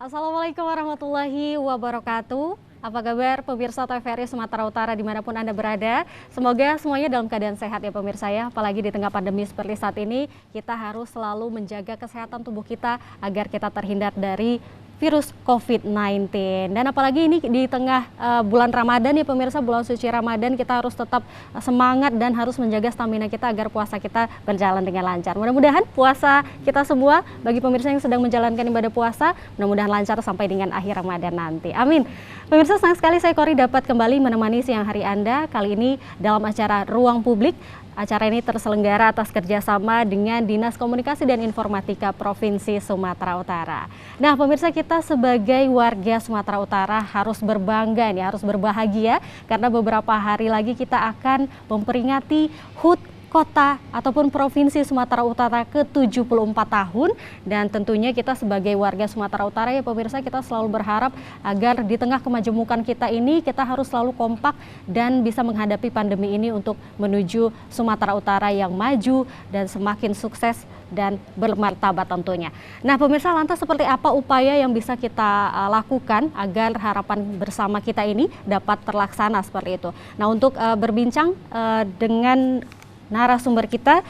Assalamualaikum warahmatullahi wabarakatuh. Apa kabar pemirsa TVRI Sumatera Utara dimanapun Anda berada? Semoga semuanya dalam keadaan sehat ya pemirsa ya. Apalagi di tengah pandemi seperti saat ini, kita harus selalu menjaga kesehatan tubuh kita agar kita terhindar dari virus COVID-19. Dan apalagi ini di tengah bulan Ramadan ya pemirsa, bulan suci Ramadan, kita harus tetap semangat dan harus menjaga stamina kita agar puasa kita berjalan dengan lancar. Mudah-mudahan puasa kita semua, bagi pemirsa yang sedang menjalankan ibadah puasa, mudah-mudahan lancar sampai dengan akhir Ramadan nanti. Amin. Pemirsa, senang sekali saya Kori dapat kembali menemani siang hari Anda kali ini dalam acara Ruang Publik. Acara ini terselenggara atas kerjasama dengan Dinas Komunikasi dan Informatika Provinsi Sumatera Utara. Nah pemirsa, kita sebagai warga Sumatera Utara harus berbangga nih, harus berbahagia karena beberapa hari lagi kita akan memperingati HUT Kota ataupun Provinsi Sumatera Utara ke-74 tahun, dan tentunya kita sebagai warga Sumatera Utara ya pemirsa, kita selalu berharap agar di tengah kemajemukan kita ini kita harus selalu kompak dan bisa menghadapi pandemi ini untuk menuju Sumatera Utara yang maju dan semakin sukses dan bermartabat tentunya. Nah pemirsa, lantas seperti apa upaya yang bisa kita lakukan agar harapan bersama kita ini dapat terlaksana seperti itu. Nah untuk berbincang dengan narasumber kita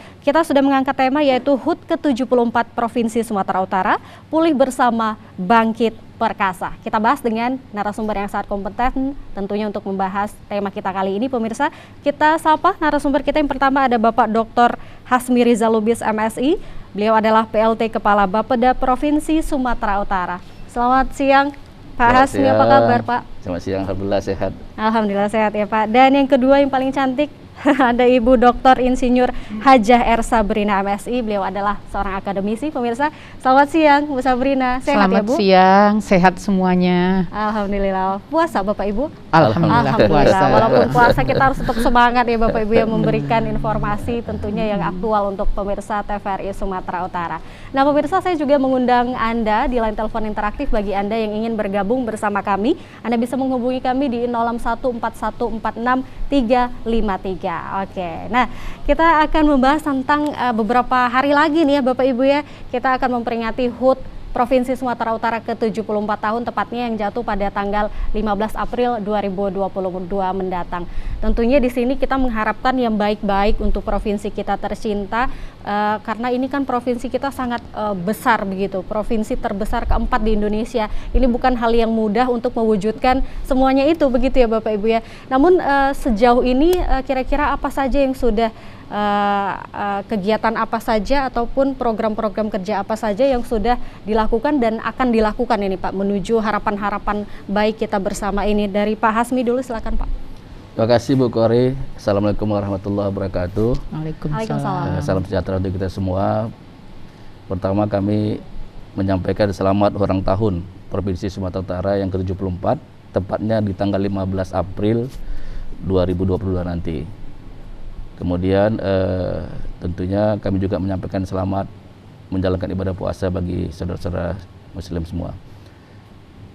sudah mengangkat tema yaitu HUT ke-74 Provinsi Sumatera Utara, Pulih Bersama Bangkit Perkasa. Kita bahas dengan narasumber yang sangat kompeten tentunya untuk membahas tema kita kali ini pemirsa. Kita sapa narasumber kita yang pertama, ada Bapak Dr. Hasmi Rizal Lubis MSI. Beliau adalah PLT Kepala Bapeda Provinsi Sumatera Utara. Selamat siang Pak Hasmi, apa kabar Pak? Selamat siang, Alhamdulillah sehat. Alhamdulillah sehat ya Pak. Dan yang kedua yang paling cantik, ada Ibu Dr. Insinyur Hajah R. Sabrina MSI. Beliau adalah seorang akademisi pemirsa. Selamat siang Bu Sabrina, sehat Selamat ya Bu? siang, sehat semuanya. Alhamdulillah. Puasa Bapak Ibu? Alhamdulillah puasa. Walaupun puasa kita harus tetap semangat ya Bapak Ibu yang memberikan informasi tentunya yang aktual untuk pemirsa TVRI Sumatera Utara. Nah pemirsa, saya juga mengundang Anda di line telepon interaktif. Bagi Anda yang ingin bergabung bersama kami, Anda bisa menghubungi kami di 0614146 353. Oke, nah kita akan membahas tentang beberapa hari lagi nih ya Bapak Ibu ya, kita akan memperingati HUT Provinsi Sumatera Utara ke-74 tahun, tepatnya yang jatuh pada tanggal 15 April 2022 mendatang. Tentunya di sini kita mengharapkan yang baik-baik untuk provinsi kita tercinta, karena ini kan provinsi kita sangat besar begitu, provinsi terbesar keempat di Indonesia. Ini bukan hal yang mudah untuk mewujudkan semuanya itu begitu ya Bapak Ibu ya. Namun sejauh ini kira-kira apa saja yang sudah kegiatan apa saja ataupun program-program kerja apa saja yang sudah dilakukan dan akan dilakukan ini Pak menuju harapan-harapan baik kita bersama ini. Dari Pak Hasmi dulu, silakan Pak. Terima kasih Bu Kori. Assalamualaikum warahmatullahi wabarakatuh. Waalaikumsalam. Salam sejahtera untuk kita semua. Pertama kami menyampaikan selamat ulang tahun Provinsi Sumatera Utara yang ke-74, tepatnya di tanggal 15 April 2022 nanti. Kemudian tentunya kami juga menyampaikan selamat menjalankan ibadah puasa bagi saudara-saudara muslim semua.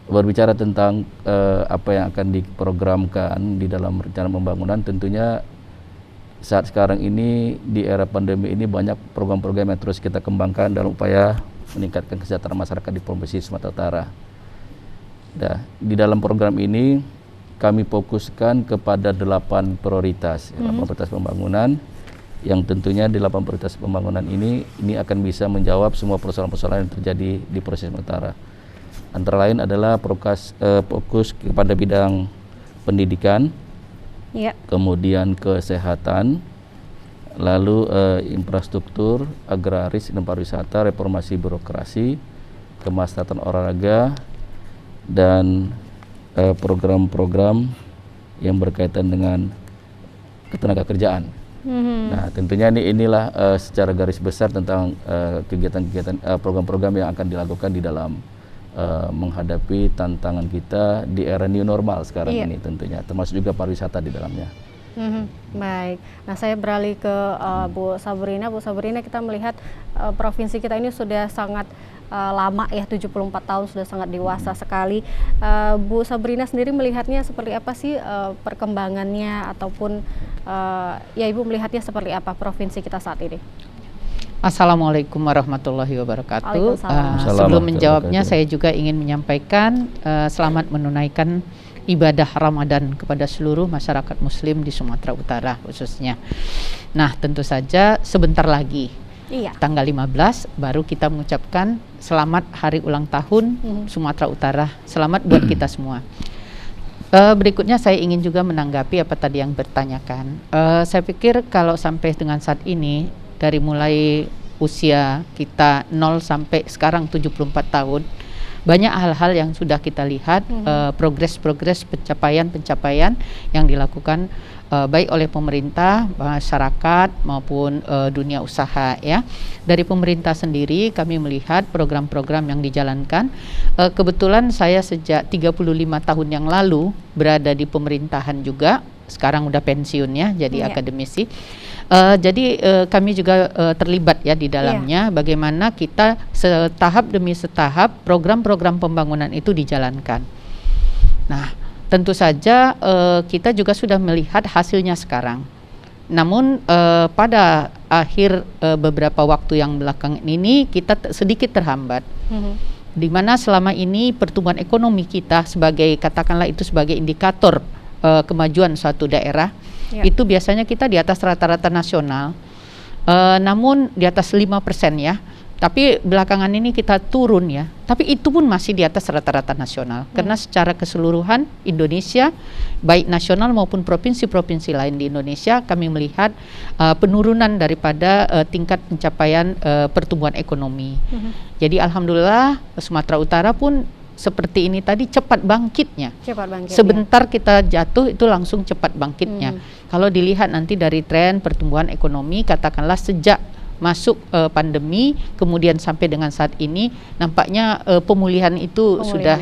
Berbicara tentang apa yang akan diprogramkan di dalam rencana pembangunan, tentunya saat sekarang ini di era pandemi ini banyak program-program yang terus kita kembangkan dalam upaya meningkatkan kesejahteraan masyarakat di Provinsi Sumatera Utara. Nah, di dalam program ini kami fokuskan kepada 8 prioritas, 8 prioritas pembangunan, yang tentunya di 8 prioritas pembangunan ini akan bisa menjawab semua persoalan-persoalan yang terjadi di Provinsi Sumatera Utara. Antara lain adalah fokus kepada bidang pendidikan, kemudian kesehatan, lalu infrastruktur, agraris dan pariwisata, reformasi birokrasi, kemaslahatan olahraga, dan program-program yang berkaitan dengan ketenagakerjaan. Nah, tentunya inilah secara garis besar tentang kegiatan-kegiatan program-program yang akan dilakukan di dalam menghadapi tantangan kita di era new normal sekarang ini tentunya, termasuk juga pariwisata di dalamnya. Baik, nah saya beralih ke Bu Sabrina. Bu Sabrina, kita melihat provinsi kita ini sudah sangat lama ya, 74 tahun, sudah sangat dewasa sekali. Bu Sabrina sendiri melihatnya seperti apa sih perkembangannya ataupun ya Ibu melihatnya seperti apa provinsi kita saat ini? Assalamualaikum warahmatullahi wabarakatuh. Waalaikumsalam. Sebelum menjawabnya, Wabarakatuh. saya juga ingin menyampaikan selamat menunaikan ibadah Ramadan kepada seluruh masyarakat Muslim di Sumatera Utara khususnya. Nah, tentu saja sebentar lagi, Iya. tanggal 15 baru kita mengucapkan selamat hari ulang tahun Sumatera Utara. Selamat buat kita semua. Berikutnya saya ingin juga menanggapi apa tadi yang bertanyakan. Saya pikir kalau sampai dengan saat ini, dari mulai usia kita 0 sampai sekarang 74 tahun, banyak hal-hal yang sudah kita lihat, progres-progres, pencapaian-pencapaian yang dilakukan baik oleh pemerintah, masyarakat maupun dunia usaha ya. Dari pemerintah sendiri kami melihat program-program yang dijalankan. Kebetulan saya sejak 35 tahun yang lalu berada di pemerintahan juga. Sekarang udah pensiun ya, jadi akademisi. Jadi kami juga terlibat ya di dalamnya, bagaimana kita setahap demi setahap program-program pembangunan itu dijalankan. Nah, tentu saja kita juga sudah melihat hasilnya sekarang. Namun pada akhir beberapa waktu yang belakangan ini kita sedikit terhambat. Di mana selama ini pertumbuhan ekonomi kita sebagai, katakanlah itu sebagai indikator kemajuan suatu daerah, itu biasanya kita di atas rata-rata nasional, namun di atas 5% ya. Tapi belakangan ini kita turun ya, tapi itu pun masih di atas rata-rata nasional. Karena secara keseluruhan Indonesia, baik nasional maupun provinsi-provinsi lain di Indonesia, kami melihat penurunan daripada tingkat pencapaian pertumbuhan ekonomi. Jadi alhamdulillah Sumatera Utara pun seperti ini tadi cepat bangkitnya. Sebentar kita jatuh itu langsung cepat bangkitnya. Kalau dilihat nanti dari tren pertumbuhan ekonomi, katakanlah sejak masuk pandemi kemudian sampai dengan saat ini, nampaknya pemulihan itu sudah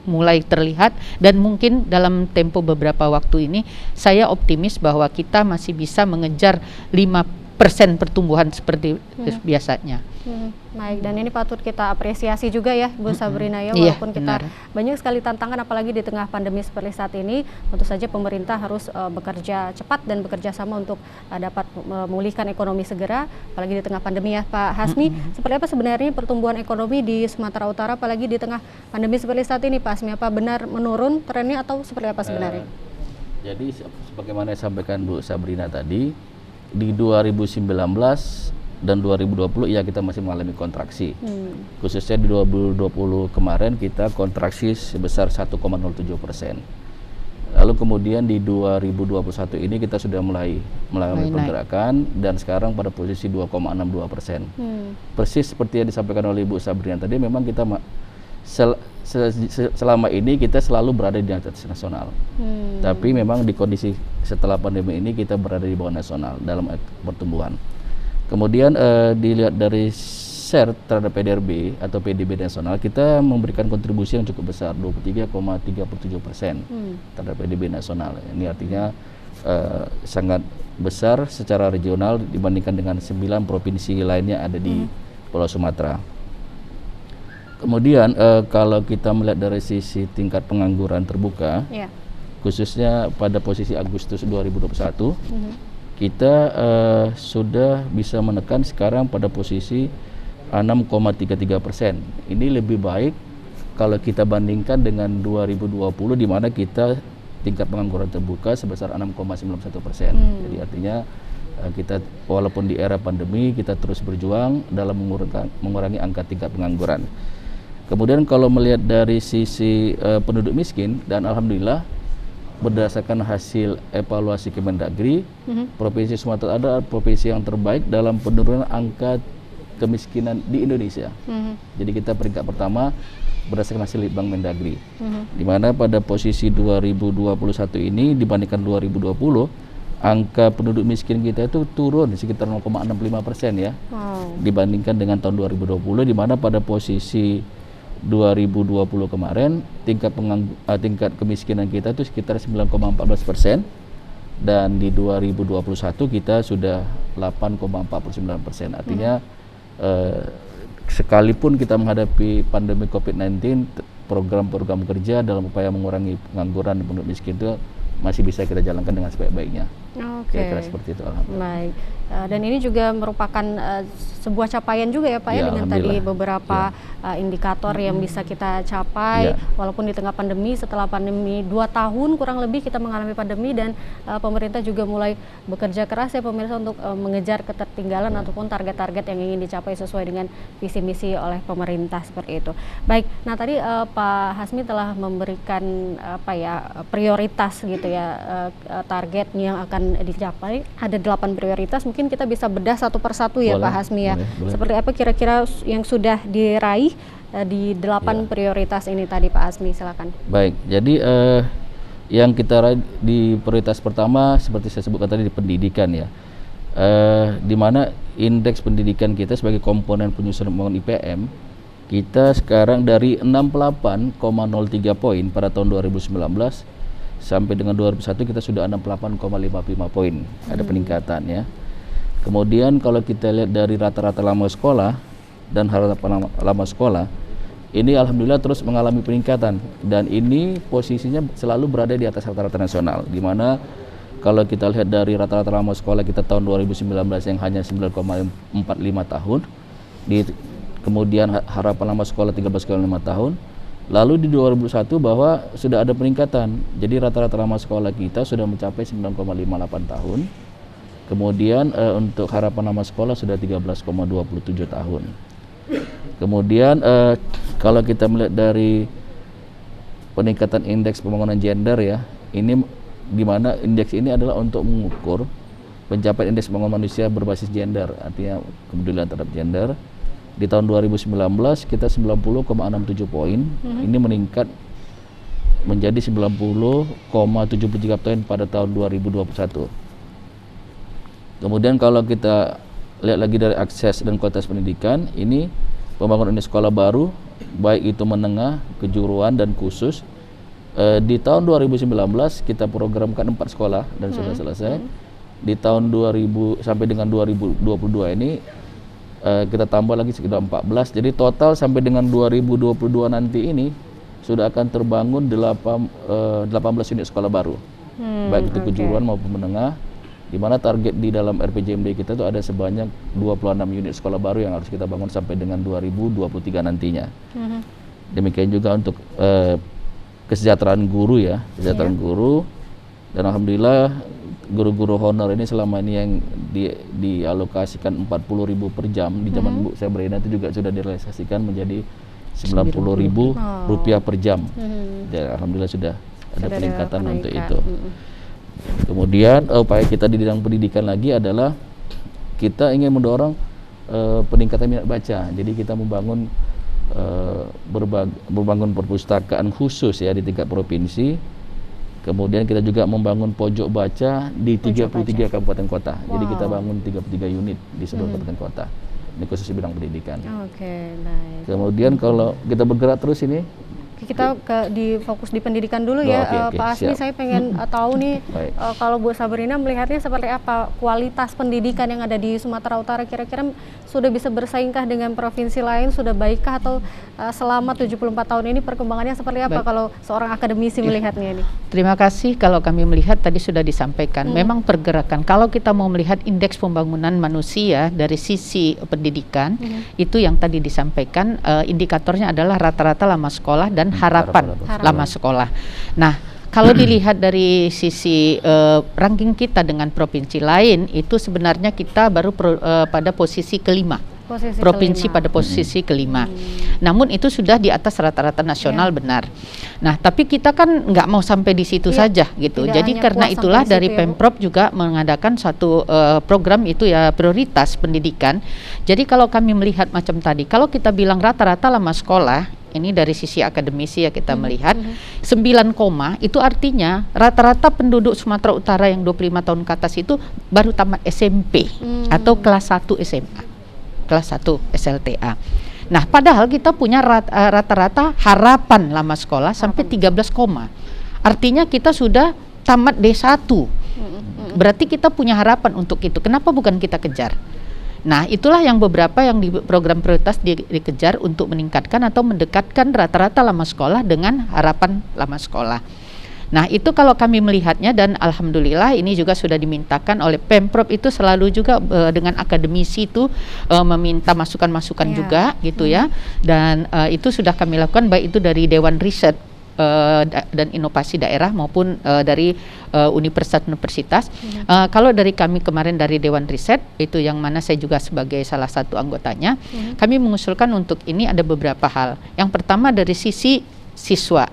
mulai terlihat, dan mungkin dalam tempo beberapa waktu ini saya optimis bahwa kita masih bisa mengejar 5% pertumbuhan seperti biasanya. Baik, dan ini patut kita apresiasi juga ya Bu Sabrina ya, walaupun kita banyak sekali tantangan apalagi di tengah pandemi seperti saat ini. Tentu saja pemerintah harus bekerja cepat dan bekerja sama untuk dapat memulihkan ekonomi segera, apalagi di tengah pandemi ya Pak Hasmi. Seperti apa sebenarnya pertumbuhan ekonomi di Sumatera Utara apalagi di tengah pandemi seperti saat ini Pak Hasmi? Apa benar menurun trennya atau seperti apa sebenarnya? Jadi sebagaimana yang sampaikan Bu Sabrina tadi, di 2019 dan 2020 ya kita masih mengalami kontraksi. Khususnya di 2020 kemarin kita kontraksi sebesar 1,07%. Lalu kemudian di 2021 ini kita sudah mulai pergerakan dan sekarang pada posisi 2,62%. Persis seperti yang disampaikan oleh Ibu Sabrina tadi, memang kita selama ini kita selalu berada di atas nasional. Tapi memang di kondisi setelah pandemi ini kita berada di bawah nasional dalam pertumbuhan. Kemudian dilihat dari share terhadap PDRB atau PDB nasional, kita memberikan kontribusi yang cukup besar, 23,37% terhadap PDB nasional. Ini artinya sangat besar secara regional dibandingkan dengan 9 provinsi lainnya ada di Pulau Sumatera. Kemudian kalau kita melihat dari sisi tingkat pengangguran terbuka, khususnya pada posisi Agustus 2021, kita sudah bisa menekan sekarang pada posisi 6,33%. Ini lebih baik kalau kita bandingkan dengan 2020 di mana kita tingkat pengangguran terbuka sebesar 6,91%. Jadi artinya kita walaupun di era pandemi kita terus berjuang dalam mengurangi angka tingkat pengangguran. Kemudian kalau melihat dari sisi penduduk miskin, dan alhamdulillah berdasarkan hasil evaluasi Kemendagri, Provinsi Sumatera adalah provinsi yang terbaik dalam penurunan angka kemiskinan di Indonesia. Jadi kita peringkat pertama berdasarkan hasil Litbang Mendagri, di mana pada posisi 2021 ini dibandingkan 2020, angka penduduk miskin kita itu turun sekitar 0,65% ya, dibandingkan dengan tahun 2020, di mana pada posisi 2020 kemarin tingkat kemiskinan kita itu sekitar 9,14%, dan di 2021 kita sudah 8,49%. Artinya sekalipun kita menghadapi pandemi COVID-19, program-program kerja dalam upaya mengurangi pengangguran dan penduduk miskin itu masih bisa kita jalankan dengan sebaik-baiknya. Oke. Kira-kira seperti itu, alhamdulillah. Baik. Dan ini juga merupakan sebuah capaian juga ya Pak ya, Ya, dengan tadi alhamdulillah. beberapa indikator yang bisa kita capai Ya. walaupun di tengah pandemi. Setelah pandemi 2 tahun kurang lebih kita mengalami pandemi, dan pemerintah juga mulai bekerja keras ya pemirsa untuk mengejar ketertinggalan ataupun target-target yang ingin dicapai sesuai dengan visi misi oleh pemerintah, seperti itu. Baik. Nah, tadi Pak Hasmi telah memberikan prioritas gitu ya, target yang akan dicapai. Ada 8 prioritas. Mungkin kita bisa bedah satu persatu ya Boleh, Pak Hasmi ya. boleh. Seperti apa kira-kira yang sudah diraih di 8 prioritas ini tadi Pak Hasmi, silakan. Baik, jadi yang kita raih di prioritas pertama seperti saya sebutkan tadi di pendidikan ya, di mana indeks pendidikan kita sebagai komponen penyusunan pembangunan IPM, kita sekarang dari 68,03 poin pada tahun 2019 sampai dengan 2001 kita sudah 68,55 poin, ada peningkatan ya. Kemudian kalau kita lihat dari rata-rata lama sekolah dan harapan lama sekolah, ini alhamdulillah terus mengalami peningkatan, dan ini posisinya selalu berada di atas rata-rata nasional, di mana kalau kita lihat dari rata-rata lama sekolah kita tahun 2019 yang hanya 9,45 tahun, kemudian harapan lama sekolah 13,5 tahun, lalu di 2001 bahwa sudah ada peningkatan, jadi rata-rata lama sekolah kita sudah mencapai 9,58 tahun. Kemudian untuk harapan lama sekolah sudah 13,27 tahun. Kemudian kalau kita melihat dari peningkatan indeks pembangunan gender ya, ini di mana indeks ini adalah untuk mengukur pencapaian indeks pembangunan manusia berbasis gender, artinya kepedulian terhadap gender. Di tahun 2019 kita 90,67 poin, ini meningkat menjadi 90,73 poin pada tahun 2021. Kemudian kalau kita lihat lagi dari akses dan kualitas pendidikan, ini pembangunan unit sekolah baru, baik itu menengah, kejuruan dan khusus. Di tahun 2019 kita programkan 4 sekolah dan sudah selesai. Di tahun 2000 sampai dengan 2022 ini kita tambah lagi sekitar 14. Jadi total sampai dengan 2022 nanti ini sudah akan terbangun 18 unit sekolah baru, baik itu kejuruan maupun menengah, di mana target di dalam RPJMD kita itu ada sebanyak 26 unit sekolah baru yang harus kita bangun sampai dengan 2023 nantinya. Demikian juga untuk kesejahteraan guru ya, kesejahteraan guru, dan alhamdulillah guru-guru honor ini selama ini yang dialokasikan 40.000 per jam di zaman Bu saya beredar itu juga sudah direalisasikan menjadi 90.000 rupiah per jam. Jadi alhamdulillah sudah ada peningkatan untuk itu. Kemudian upaya kita di bidang pendidikan lagi adalah kita ingin mendorong peningkatan minat baca. Jadi kita membangun berbangun perpustakaan khusus ya di tingkat provinsi. Kemudian kita juga membangun pojok baca di 33 kabupaten kota. Jadi kita bangun 33 unit di seluruh kabupaten kota. Ini khusus di bidang pendidikan. Oke, baik. Kemudian kalau kita bergerak terus ini, kita fokus di pendidikan dulu ya. Oke, Pak Hasmi, siap. saya pengen tahu nih kalau Bu Sabrina melihatnya seperti apa kualitas pendidikan yang ada di Sumatera Utara, kira-kira sudah bisa bersaingkah dengan provinsi lain, sudah baikkah, atau selama 74 tahun ini perkembangannya seperti apa kalau seorang akademisi melihatnya ini? Terima kasih. Kalau kami melihat tadi sudah disampaikan, memang pergerakan kalau kita mau melihat indeks pembangunan manusia dari sisi pendidikan, itu yang tadi disampaikan indikatornya adalah rata-rata lama sekolah dan harapan lama sekolah. Nah, kalau dilihat dari sisi ranking kita dengan provinsi lain, itu sebenarnya kita baru pada posisi kelima. Provinsi pada posisi kelima. Namun itu sudah di atas rata-rata nasional, benar. Nah, tapi kita kan nggak mau sampai di situ saja gitu. Jadi karena itulah dari Pemprov juga mengadakan satu program itu ya, prioritas pendidikan. Jadi kalau kami melihat macam tadi, kalau kita bilang rata-rata lama sekolah, ini dari sisi akademisi ya kita melihat 9, itu artinya rata-rata penduduk Sumatera Utara yang 25 tahun ke atas itu baru tamat SMP atau kelas 1 SMA, kelas 1 SLTA. Nah, padahal kita punya rata-rata harapan lama sekolah sampai 13, artinya kita sudah tamat D1. Berarti kita punya harapan untuk itu. Kenapa bukan kita kejar? Nah, itulah yang beberapa yang di program prioritas dikejar untuk meningkatkan atau mendekatkan rata-rata lama sekolah dengan harapan lama sekolah. Nah, itu kalau kami melihatnya, dan alhamdulillah ini juga sudah dimintakan oleh Pemprov, itu selalu juga dengan akademisi itu meminta masukan-masukan juga gitu ya. Dan itu sudah kami lakukan, baik itu dari Dewan Riset dan Inovasi Daerah maupun dari universitas-universitas. Kalau dari kami kemarin dari Dewan Riset, itu yang mana saya juga sebagai salah satu anggotanya, kami mengusulkan untuk ini ada beberapa hal. Yang pertama dari sisi siswa,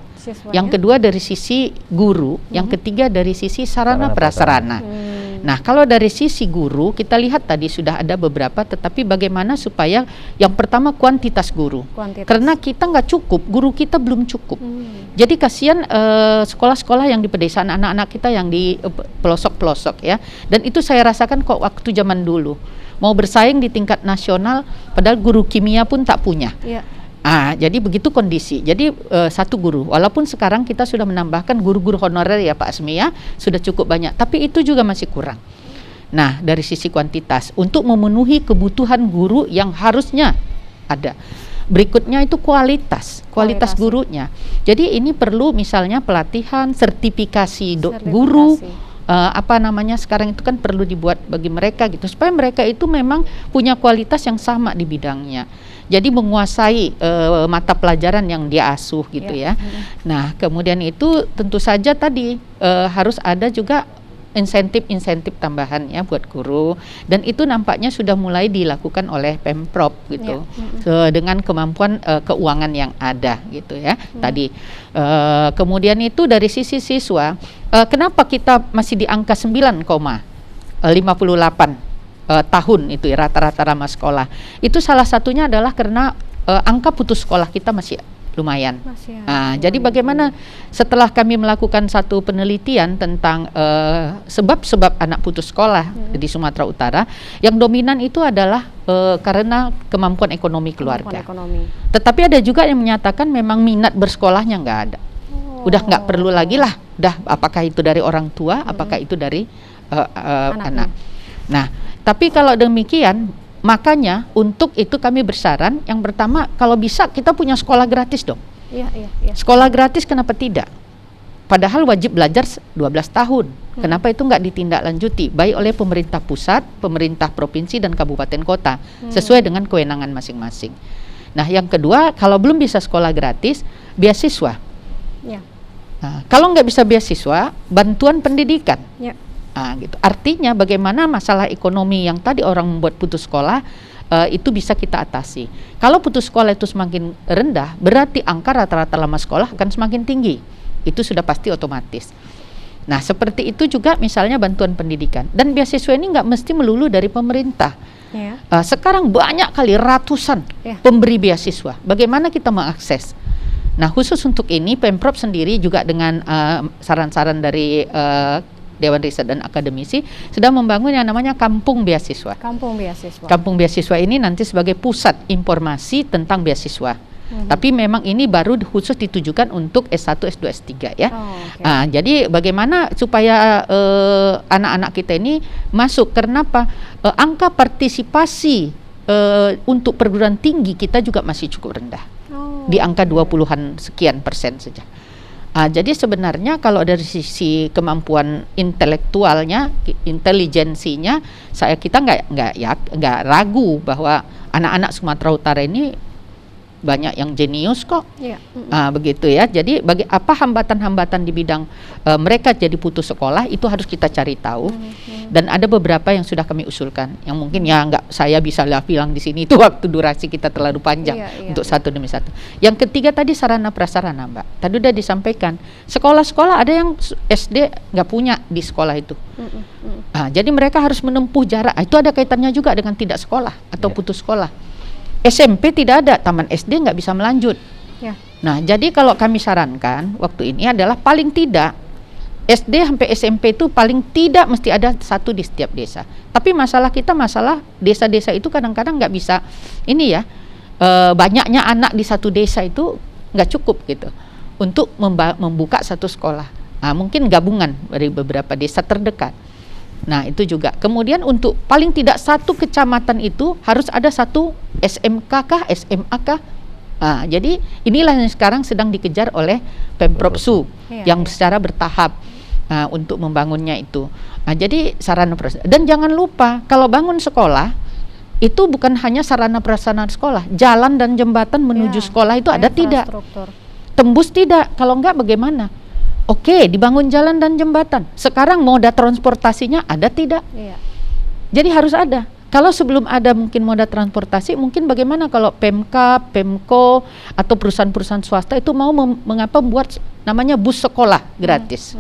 yang kedua dari sisi guru, yang ketiga dari sisi sarana prasarana. Nah, kalau dari sisi guru kita lihat tadi sudah ada beberapa, tetapi bagaimana supaya yang pertama kuantitas guru, karena kita nggak cukup, guru kita belum cukup. Jadi kasihan sekolah-sekolah yang di pedesaan, anak-anak kita yang di pelosok-pelosok ya. Dan itu saya rasakan kok waktu zaman dulu mau bersaing di tingkat nasional, padahal guru kimia pun tak punya. Jadi begitu kondisi. Jadi satu guru, walaupun sekarang kita sudah menambahkan guru-guru honorer ya Pak Asmi ya, sudah cukup banyak, tapi itu juga masih kurang. Nah, dari sisi kuantitas untuk memenuhi kebutuhan guru yang harusnya ada. Berikutnya itu kualitas gurunya. Jadi ini perlu misalnya pelatihan, sertifikasi guru. Sekarang itu kan perlu dibuat bagi mereka gitu, supaya mereka itu memang punya kualitas yang sama di bidangnya. Jadi menguasai mata pelajaran yang dia asuh gitu ya. Nah, kemudian itu tentu saja tadi harus ada juga insentif tambahan ya buat guru, dan itu nampaknya sudah mulai dilakukan oleh Pemprov gitu, dengan kemampuan keuangan yang ada gitu ya. Tadi kemudian itu dari sisi siswa, kenapa kita masih di angka 9,58 tahun itu ya, rata-rata ramah sekolah. Itu salah satunya adalah karena angka putus sekolah kita masih lumayan. Jadi bagaimana setelah kami melakukan satu penelitian tentang sebab-sebab anak putus sekolah di Sumatera Utara, yang dominan itu adalah karena kemampuan ekonomi keluarga. Tetapi ada juga yang menyatakan memang minat bersekolahnya nggak ada. Udah nggak perlu lagi lah. Udah, apakah itu dari orang tua, apakah itu dari anak. Nah, tapi kalau demikian, makanya untuk itu kami bersaran, yang pertama kalau bisa kita punya sekolah gratis dong. Sekolah gratis kenapa tidak? Padahal wajib belajar 12 tahun. Kenapa itu nggak ditindaklanjuti baik oleh pemerintah pusat, pemerintah provinsi dan kabupaten kota sesuai dengan kewenangan masing-masing. Nah, yang kedua, kalau belum bisa sekolah gratis, beasiswa. Nah, kalau nggak bisa beasiswa, bantuan pendidikan. Gitu. Artinya bagaimana masalah ekonomi yang tadi orang membuat putus sekolah itu bisa kita atasi. Kalau putus sekolah itu semakin rendah, berarti angka rata-rata lama sekolah akan semakin tinggi. Itu sudah pasti otomatis. Nah, seperti itu juga misalnya bantuan pendidikan. Dan beasiswa ini nggak mesti melulu dari pemerintah. Sekarang banyak kali ratusan pemberi beasiswa. Bagaimana kita mengakses? Nah, khusus untuk ini Pemprov sendiri juga dengan saran-saran dari Dewan Riset dan Akademisi sedang membangun yang namanya Kampung Beasiswa. Kampung Beasiswa ini nanti sebagai pusat informasi tentang beasiswa. Tapi memang ini baru khusus ditujukan untuk S1, S2, S3 ya. Jadi bagaimana supaya anak-anak kita ini masuk, kenapa? Angka partisipasi untuk perguruan tinggi kita juga masih cukup rendah. Di angka 20-an sekian persen saja. Jadi sebenarnya kalau dari sisi kemampuan intelektualnya, intelijensinya, kita nggak ragu bahwa anak-anak Sumatera Utara ini banyak yang jenius kok. Begitu ya. Jadi apa hambatan-hambatan di bidang mereka jadi putus sekolah itu harus kita cari tahu. Dan ada beberapa yang sudah kami usulkan, yang mungkin ya nggak saya bisa bilang di sini, itu waktu durasi kita terlalu panjang untuk satu demi satu. Yang ketiga tadi sarana prasarana, Mbak. Tadi udah disampaikan, sekolah-sekolah ada yang SD nggak punya di sekolah itu. Jadi mereka harus menempuh jarak. Itu ada kaitannya juga dengan tidak sekolah atau putus sekolah. SMP tidak ada, taman SD nggak bisa melanjut. Nah, jadi kalau kami sarankan waktu ini adalah paling tidak SD sampai SMP itu paling tidak mesti ada satu di setiap desa. Tapi masalah kita, masalah desa-desa itu kadang-kadang nggak bisa ini ya, banyaknya anak di satu desa itu nggak cukup gitu untuk membuka satu sekolah. Mungkin gabungan dari beberapa desa terdekat. Nah, itu juga. Kemudian untuk paling tidak satu kecamatan itu harus ada satu SMK kah, SMA kah Jadi inilah yang sekarang sedang dikejar oleh Pemprov Su yang secara bertahap untuk membangunnya itu. Jadi sarana prasarana. Dan jangan lupa kalau bangun sekolah itu bukan hanya sarana prasarana sekolah, jalan dan jembatan menuju sekolah itu ada tidak? Tembus tidak? Kalau enggak bagaimana? Oke, dibangun jalan dan jembatan. Sekarang moda transportasinya ada tidak? Jadi harus ada. Kalau sebelum ada mungkin moda transportasi, mungkin bagaimana kalau Pemkab, Pemko atau perusahaan-perusahaan swasta itu mau mengapa membuat namanya bus sekolah gratis?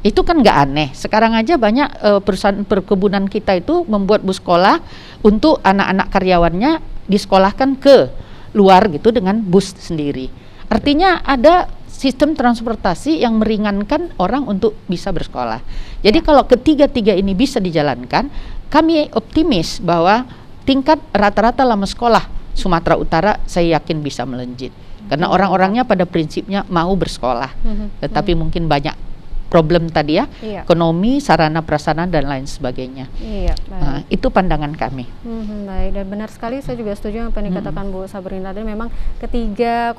Itu kan nggak aneh. Sekarang aja banyak perusahaan perkebunan kita itu membuat bus sekolah untuk anak-anak karyawannya disekolahkan ke luar gitu dengan bus sendiri. Artinya ada sistem transportasi yang meringankan orang untuk bisa bersekolah. Jadi kalau ketiga-tiga ini bisa dijalankan, kami optimis bahwa tingkat rata-rata lama sekolah Sumatera Utara saya yakin bisa melejit. Karena orang-orangnya pada prinsipnya mau bersekolah. Tetapi mungkin banyak problem tadi ya, ekonomi, sarana prasarana dan lain sebagainya. Itu pandangan kami. Baik, dan benar sekali, saya juga setuju apa yang dikatakan Bu Sabrina. Dan memang ketiga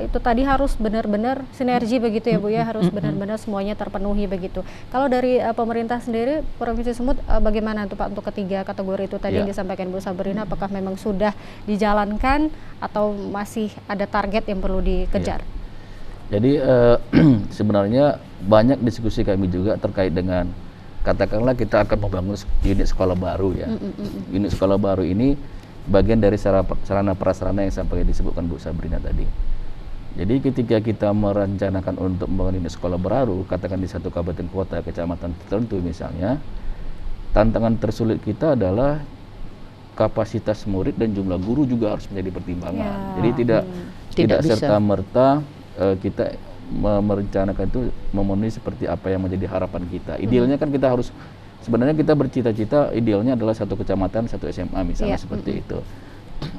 itu tadi harus benar-benar sinergi begitu ya Bu ya, harus benar-benar semuanya terpenuhi begitu. Kalau dari pemerintah sendiri Provinsi Sumut bagaimana tuh Pak untuk ketiga kategori itu tadi yang disampaikan Bu Sabrina, apakah memang sudah dijalankan atau masih ada target yang perlu dikejar? Jadi sebenarnya banyak diskusi kami juga terkait dengan katakanlah kita akan membangun unit sekolah baru ya. Unit sekolah baru ini bagian dari sarana prasarana yang sampai disebutkan Bu Sabrina tadi. Jadi ketika kita merencanakan untuk membangun unit sekolah baru, katakan di satu kabupaten kota, kecamatan tertentu misalnya, tantangan tersulit kita adalah kapasitas murid dan jumlah guru juga harus menjadi pertimbangan. Jadi tidak serta-merta kita merencanakan itu memenuhi seperti apa yang menjadi harapan kita. Idealnya kan kita harus, sebenarnya kita bercita-cita idealnya adalah satu kecamatan, satu SMA misalnya seperti itu.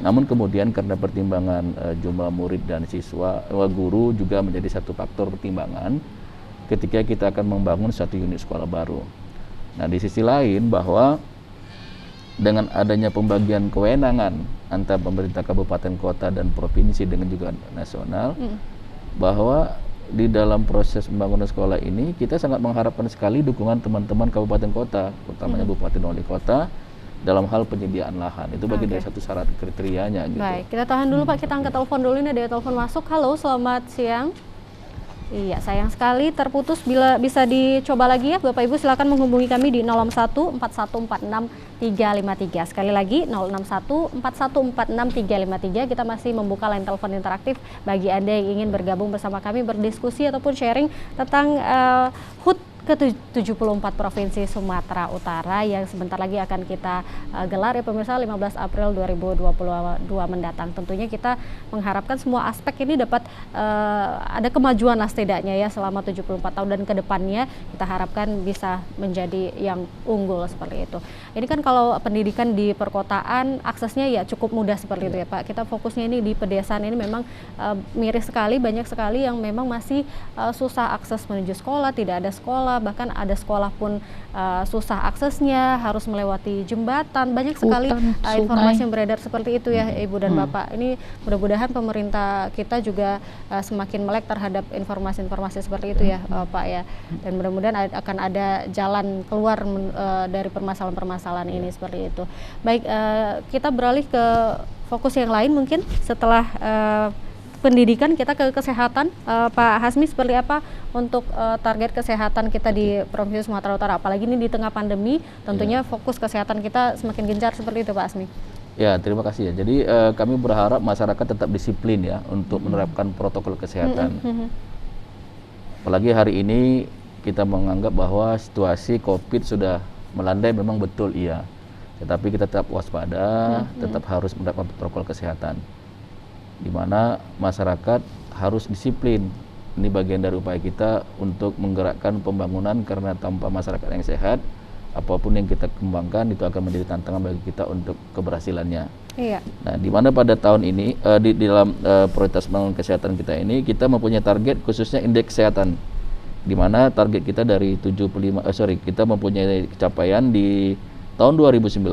Namun kemudian karena pertimbangan jumlah murid dan siswa, guru juga menjadi satu faktor pertimbangan ketika kita akan membangun satu unit sekolah baru. Nah di sisi lain bahwa dengan adanya pembagian kewenangan antara pemerintah kabupaten kota dan provinsi dengan juga nasional, bahwa di dalam proses pembangunan sekolah ini kita sangat mengharapkan sekali dukungan teman-teman kabupaten kota, utamanya bupati dan wali kota dalam hal penyediaan lahan. Itu bagian dari satu syarat kriterianya gitu. Baik, kita tahan dulu Pak, kita angkat telepon dulu, ini ada telepon masuk. Halo, selamat siang. Iya, sayang sekali terputus. Bila bisa dicoba lagi ya Bapak Ibu, silakan menghubungi kami di 061 4146 353. Sekali lagi 061 4146 353. Kita masih membuka line telepon interaktif bagi Anda yang ingin bergabung bersama kami berdiskusi ataupun sharing tentang HUT ke-74 Provinsi Sumatera Utara yang sebentar lagi akan kita gelar ya pemirsa 15 April 2022 mendatang. Tentunya kita mengharapkan semua aspek ini dapat ada kemajuan lah setidaknya ya selama 74 tahun dan ke depannya kita harapkan bisa menjadi yang unggul seperti itu. Ini kan kalau pendidikan di perkotaan aksesnya ya cukup mudah seperti itu ya Pak. Kita fokusnya ini di pedesaan ini memang miris sekali, banyak sekali yang memang masih susah akses menuju sekolah, tidak ada sekolah, bahkan ada sekolah pun susah aksesnya, harus melewati jembatan, banyak sekali informasi yang beredar seperti itu ya Ibu dan Bapak. Ini mudah-mudahan pemerintah kita juga semakin melek terhadap informasi-informasi seperti itu ya Pak ya, dan mudah-mudahan akan ada jalan keluar dari permasalahan-permasalahan ini seperti itu. Baik, kita beralih ke fokus yang lain mungkin setelah pendidikan, kita ke kesehatan. Pak Hasmi, seperti apa untuk target kesehatan kita di Provinsi Sumatera Utara, apalagi ini di tengah pandemi, tentunya fokus kesehatan kita semakin gencar seperti itu Pak Hasmi. Ya, terima kasih ya. Jadi kami berharap masyarakat tetap disiplin ya untuk menerapkan protokol kesehatan. Apalagi hari ini kita menganggap bahwa situasi COVID sudah melandai, memang betul iya. Tetapi kita tetap waspada, tetap harus menerapkan protokol kesehatan, di mana masyarakat harus disiplin. Ini bagian dari upaya kita untuk menggerakkan pembangunan, karena tanpa masyarakat yang sehat, apapun yang kita kembangkan itu akan menjadi tantangan bagi kita untuk keberhasilannya. Iya. Nah, di mana pada tahun ini di dalam prioritas pembangunan kesehatan kita ini, kita mempunyai target khususnya indeks kesehatan, di mana target kita dari kita mempunyai capaian di tahun 2019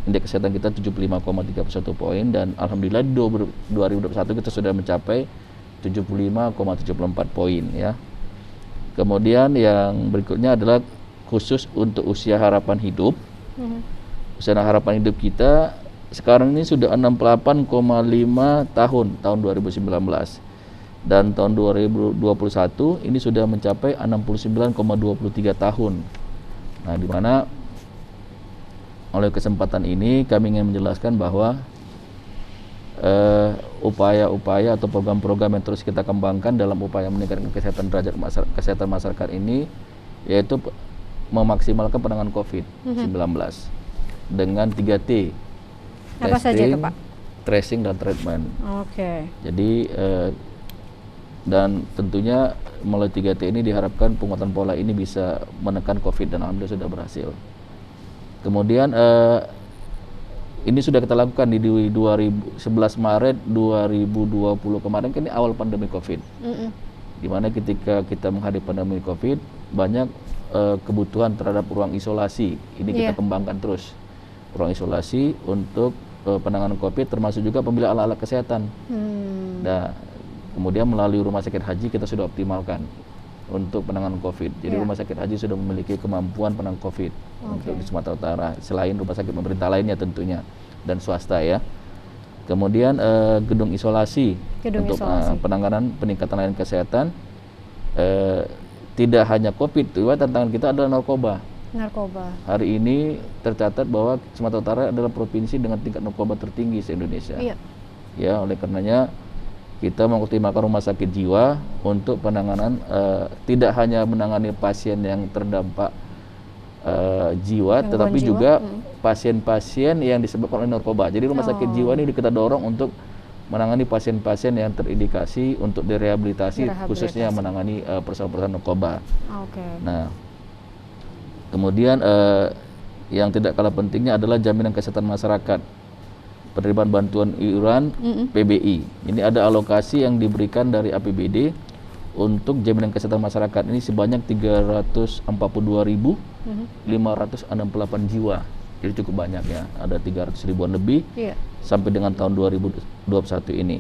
indeks kesehatan kita 75,31 poin, dan alhamdulillah di 2021 kita sudah mencapai 75,74 poin ya. Kemudian yang berikutnya adalah khusus untuk usia harapan hidup. Usia harapan hidup kita sekarang ini sudah 68,5 tahun 2019, dan tahun 2021 ini sudah mencapai 69,23 tahun. Nah, di mana oleh kesempatan ini kami ingin menjelaskan bahwa upaya-upaya atau program-program yang terus kita kembangkan dalam upaya meningkatkan kesehatan derajat kesehatan masyarakat ini, yaitu memaksimalkan penanganan COVID-19 dengan 3T. Apa saja itu, Pak? Tracing dan treatment. Oke. Jadi dan tentunya melalui 3T ini diharapkan penguatan pola ini bisa menekan COVID, dan alhamdulillah sudah berhasil. Kemudian ini sudah kita lakukan di 11 Maret 2020 kemarin, kan ini awal pandemi COVID. Di mana ketika kita menghadapi pandemi COVID, banyak kebutuhan terhadap ruang isolasi. Ini kita kembangkan terus. Ruang isolasi untuk penanganan COVID, termasuk juga pembelian alat-alat kesehatan. Nah, kemudian melalui rumah sakit haji kita sudah optimalkan untuk penanganan COVID. Jadi rumah sakit haji sudah memiliki kemampuan penanganan COVID untuk di Sumatera Utara, selain rumah sakit pemerintah lainnya tentunya dan swasta ya. Kemudian gedung isolasi untuk penanganan peningkatan layanan kesehatan. Tidak hanya COVID, juga tantangan kita adalah narkoba. Hari ini tercatat bahwa Sumatera Utara adalah provinsi dengan tingkat narkoba tertinggi se-Indonesia. Ya, oleh karenanya kita mengoptimalkan rumah sakit jiwa untuk penanganan, tidak hanya menangani pasien yang terdampak jiwa, tetapi juga pasien-pasien yang disebabkan oleh narkoba. Jadi rumah sakit jiwa ini kita dorong untuk menangani pasien-pasien yang terindikasi untuk direhabilitasi, khususnya menangani persoalan-persoalan narkoba. Nah, kemudian yang tidak kalah pentingnya adalah jaminan kesehatan masyarakat, penerimaan bantuan iuran PBI. Ini ada alokasi yang diberikan dari APBD untuk jaminan kesehatan masyarakat ini sebanyak 342.568 jiwa. Jadi cukup banyak ya, ada 300 ribuan lebih sampai dengan tahun 2021 ini.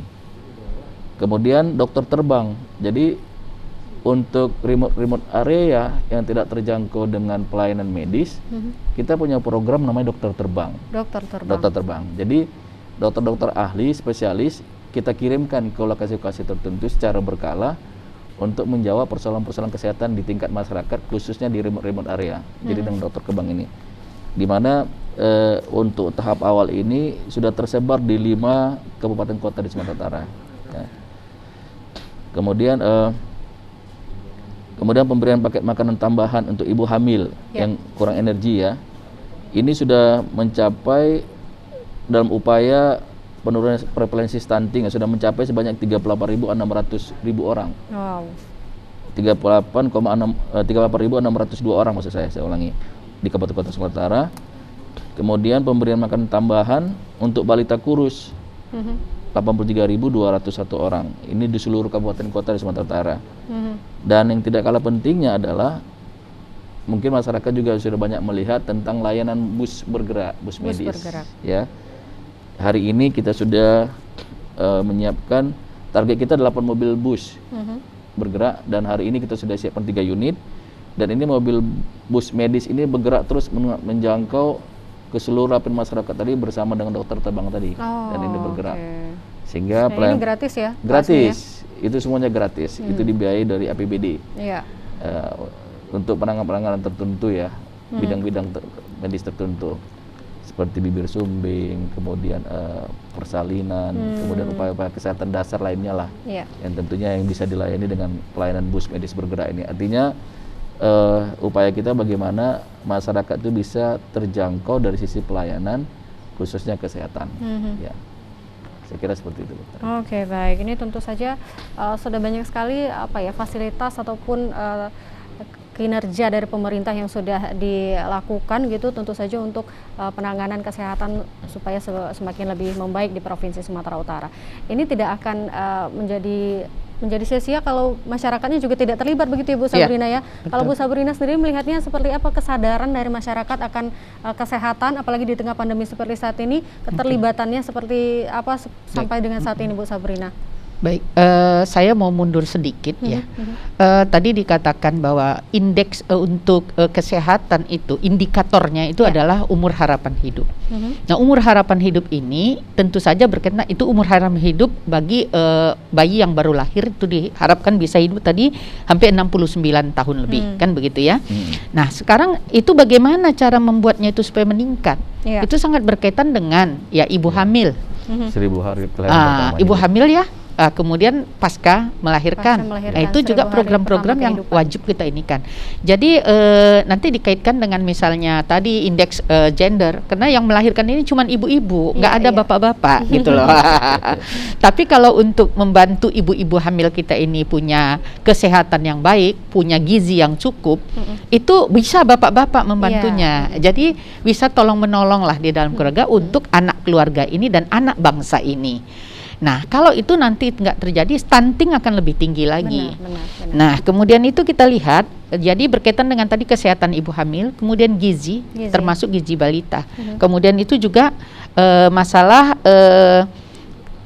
Kemudian dokter terbang. Jadi untuk remote area yang tidak terjangkau dengan pelayanan medis, kita punya program namanya dokter terbang. Dokter terbang. Jadi dokter-dokter ahli spesialis kita kirimkan ke lokasi-lokasi tertentu secara berkala untuk menjawab persoalan-persoalan kesehatan di tingkat masyarakat, khususnya di remote area. Jadi dengan dokter terbang ini, di mana untuk tahap awal ini sudah tersebar di 5 kabupaten kota di Sumatera Utara. Ya. Kemudian pemberian paket makanan tambahan untuk ibu hamil yang kurang energi ya. Ini sudah mencapai dalam upaya penurunan prevalensi stunting sudah mencapai sebanyak 38.600 orang. 38.602 orang maksud saya ulangi, di kabupaten kota Sumatera Utara. Kemudian pemberian makanan tambahan untuk balita kurus 83.201 orang. Ini di seluruh kabupaten kota di Sumatera Utara. Dan yang tidak kalah pentingnya adalah mungkin masyarakat juga sudah banyak melihat tentang layanan bus bergerak, bus medis. Ya. Hari ini kita sudah menyiapkan, target kita 8 mobil bus bergerak, dan hari ini kita sudah siapkan 3 unit. Dan ini mobil bus medis ini bergerak terus menjangkau ke seluruh lapisan masyarakat tadi bersama dengan dokter terbang tadi. Dan ini bergerak. Sehingga ini gratis ya? Gratis. Itu semuanya gratis. Itu dibiayai dari APBD. Untuk penanganan tertentu ya, bidang-bidang medis tertentu. Seperti bibir sumbing, kemudian persalinan, kemudian upaya-upaya kesehatan dasar lainnya lah. Yang tentunya yang bisa dilayani dengan pelayanan bus medis bergerak ini. Artinya upaya kita bagaimana masyarakat itu bisa terjangkau dari sisi pelayanan, khususnya kesehatan. Ya, saya kira seperti itu. Oke, baik. Ini tentu saja sudah banyak sekali fasilitas ataupun kinerja dari pemerintah yang sudah dilakukan gitu, tentu saja untuk penanganan kesehatan supaya semakin lebih membaik di Provinsi Sumatera Utara. Ini tidak akan menjadi menjadi sia-sia kalau masyarakatnya juga tidak terlibat begitu ya Bu Sabrina ya. Kalau Bu Sabrina sendiri melihatnya seperti apa kesadaran dari masyarakat akan kesehatan apalagi di tengah pandemi seperti saat ini, keterlibatannya seperti apa sampai dengan saat ini Bu Sabrina? Baik, saya mau mundur sedikit ya. Tadi dikatakan bahwa indeks untuk kesehatan itu, indikatornya itu adalah umur harapan hidup. Nah, umur harapan hidup ini tentu saja berkaitan, itu umur harapan hidup bagi bayi yang baru lahir itu diharapkan bisa hidup tadi hampir 69 tahun lebih, kan begitu ya. Nah, sekarang itu bagaimana cara membuatnya itu supaya meningkat? Itu sangat berkaitan dengan ya ibu hamil. 1000 hari kelahiran pertama. Ibu hamil ya. Kemudian pasca melahirkan. Nah, itu juga program-program yang wajib kita ini kan. Jadi nanti dikaitkan dengan misalnya tadi indeks gender, karena yang melahirkan ini cuma ibu-ibu, nggak ada bapak-bapak gitu loh. Tapi kalau untuk membantu ibu-ibu hamil kita ini punya kesehatan yang baik, punya gizi yang cukup, itu bisa bapak-bapak membantunya. Jadi bisa tolong menolong lah di dalam keluarga untuk anak keluarga ini dan anak bangsa ini. Nah, kalau itu nanti nggak terjadi, stunting akan lebih tinggi lagi. Benar. Nah, kemudian itu kita lihat, jadi berkaitan dengan tadi kesehatan ibu hamil, kemudian gizi. Termasuk gizi balita. Kemudian itu juga masalah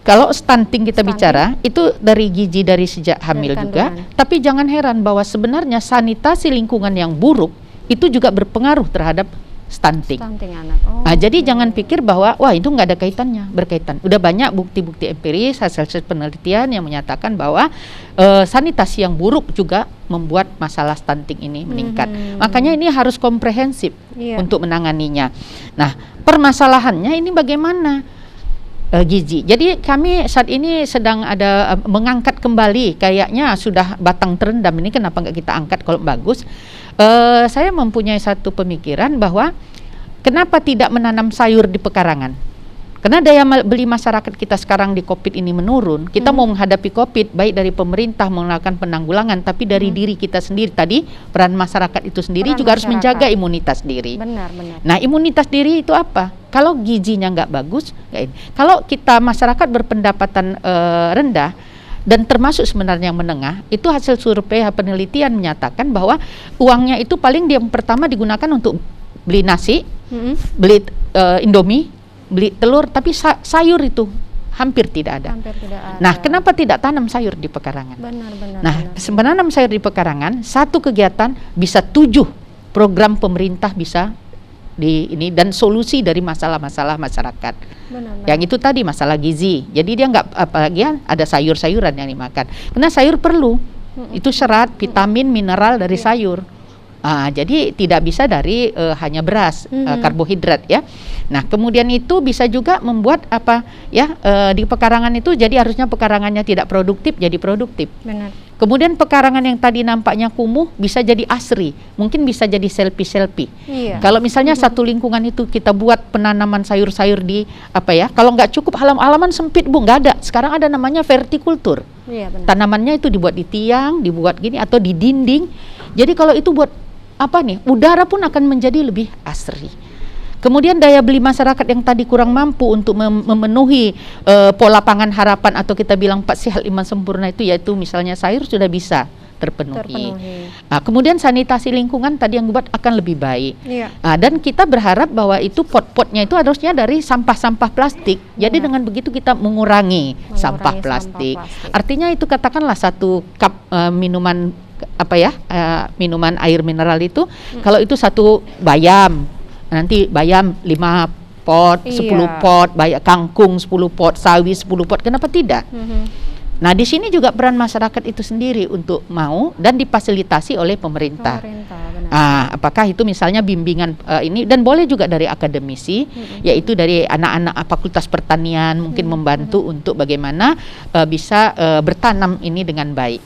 kalau stunting kita bicara, itu dari gizi dari sejak hamil juga. Tapi jangan heran bahwa sebenarnya sanitasi lingkungan yang buruk itu juga berpengaruh terhadap stunting anak. Jadi jangan pikir bahwa wah itu nggak ada kaitannya, berkaitan. Udah banyak bukti-bukti empiris, hasil penelitian yang menyatakan bahwa sanitasi yang buruk juga membuat masalah stunting ini meningkat. Makanya ini harus komprehensif untuk menanganinya. Nah, permasalahannya ini bagaimana? Gizi. Jadi kami saat ini sedang ada mengangkat kembali, kayaknya sudah batang terendam ini, kenapa nggak kita angkat kalau bagus. Saya mempunyai satu pemikiran bahwa kenapa tidak menanam sayur di pekarangan? Karena daya beli masyarakat kita sekarang di COVID ini menurun. Kita mau menghadapi COVID, baik dari pemerintah melakukan penanggulangan, tapi dari diri kita sendiri tadi, peran masyarakat itu sendiri juga harus menjaga imunitas diri. Benar. Nah, imunitas diri itu apa? Kalau gizinya nggak bagus, kalau kita masyarakat berpendapatan rendah, dan termasuk sebenarnya yang menengah, itu hasil survei penelitian menyatakan bahwa uangnya itu paling yang pertama digunakan untuk beli nasi, beli Indomie, beli telur, tapi sayur itu hampir tidak ada. Nah, kenapa tidak tanam sayur di pekarangan? Benar. Menanam sayur di pekarangan, satu kegiatan bisa 7 program pemerintah bisa di ini dan solusi dari masalah-masalah masyarakat. Yang itu tadi masalah gizi. Jadi dia nggak, apalagi ada sayur-sayuran yang dimakan. Karena sayur perlu itu serat, vitamin, mineral dari sayur. Jadi tidak bisa dari hanya beras, karbohidrat ya. Nah, kemudian itu bisa juga membuat apa ya, di pekarangan itu jadi harusnya pekarangannya tidak produktif jadi produktif. Benar. Kemudian pekarangan yang tadi nampaknya kumuh bisa jadi asri, mungkin bisa jadi selfie. Kalau misalnya satu lingkungan itu kita buat penanaman sayur-sayur di apa ya, kalau nggak cukup halaman sempit Bu, nggak ada. Sekarang ada namanya vertikultur. Tanamannya itu dibuat di tiang, dibuat gini atau di dinding. Jadi kalau itu buat apa nih, udara pun akan menjadi lebih asri. Kemudian daya beli masyarakat yang tadi kurang mampu untuk memenuhi pola pangan harapan atau kita bilang 4 sehat 5 sempurna itu, yaitu misalnya sayur sudah bisa terpenuhi. Nah, kemudian sanitasi lingkungan tadi yang dibuat akan lebih baik. Dan kita berharap bahwa itu pot-potnya itu harusnya dari sampah-sampah plastik. Jadi dengan begitu kita mengurangi sampah plastik. Artinya itu katakanlah satu cup minuman apa ya, minuman air mineral itu, kalau itu satu bayam, nanti bayam 5 pot, 10 pot, kangkung 10 pot, sawi 10 pot, kenapa tidak? Nah, di sini juga peran masyarakat itu sendiri untuk mau dan difasilitasi oleh pemerintah. Apakah itu misalnya bimbingan ini, dan boleh juga dari akademisi, yaitu dari anak-anak fakultas pertanian mungkin membantu untuk bagaimana bisa bertanam ini dengan baik.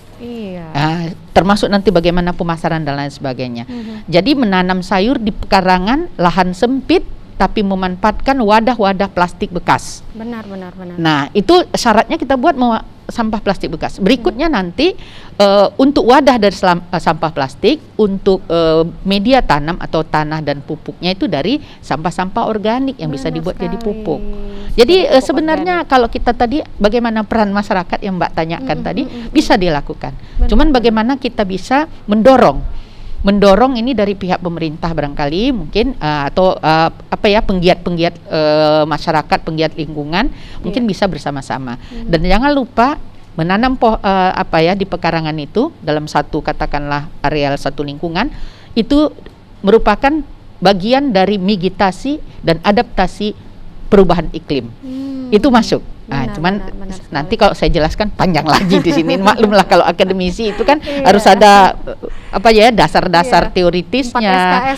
Termasuk nanti bagaimana pemasaran dan lain sebagainya. Jadi menanam sayur di pekarangan lahan sempit tapi memanfaatkan wadah-wadah plastik bekas. Benar. Nah, itu syaratnya kita buat sampah plastik bekas. Berikutnya nanti untuk wadah dari sampah plastik, untuk media tanam atau tanah dan pupuknya itu dari sampah-sampah organik yang bisa dibuat jadi pupuk. Jadi sebenarnya kalau kita tadi bagaimana peran masyarakat yang Mbak tanyakan tadi bisa dilakukan. Cuman bagaimana kita bisa mendorong ini dari pihak pemerintah barangkali mungkin atau penggiat-penggiat masyarakat, penggiat lingkungan mungkin bisa bersama-sama. Dan jangan lupa menanam di pekarangan itu dalam satu katakanlah areal satu lingkungan itu merupakan bagian dari mitigasi dan adaptasi perubahan iklim. Itu masuk. Cuman nanti kalau saya jelaskan panjang lagi di sini. Maklumlah kalau akademisi itu kan harus ada dasar-dasar teoritisnya,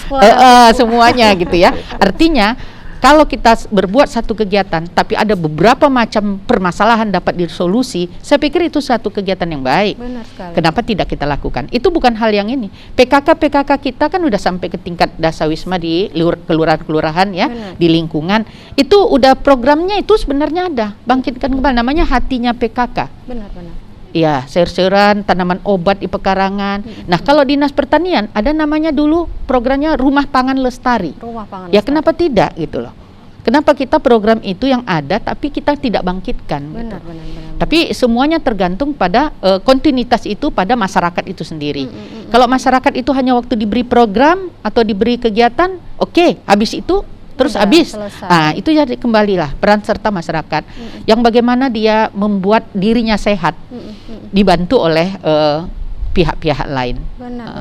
semuanya gitu ya. Artinya kalau kita berbuat satu kegiatan tapi ada beberapa macam permasalahan dapat disolusi, saya pikir itu satu kegiatan yang baik. Benar sekali. Kenapa tidak kita lakukan? Itu bukan hal yang ini. PKK kita kan udah sampai ke tingkat dasawisma di kelurahan-kelurahan ya, di lingkungan. Itu udah programnya itu sebenarnya ada. Bangkitkan kembali namanya hatinya PKK. Benar-benar. Ya, sayur-sayuran, tanaman obat di pekarangan. Nah, kalau Dinas Pertanian ada namanya dulu programnya Rumah Pangan Lestari. Rumah Pangan Ya, Lestari. kenapa tidak gitu loh. Kenapa kita program itu yang ada tapi kita tidak bangkitkan gitu. Benar. Tapi semuanya tergantung pada kontinuitas itu pada masyarakat itu sendiri. Kalau masyarakat itu hanya waktu diberi program atau diberi kegiatan, oke, habis itu terus habis. Nah, itu jadi kembalilah peran serta masyarakat yang bagaimana dia membuat dirinya sehat, dibantu oleh pihak-pihak lain.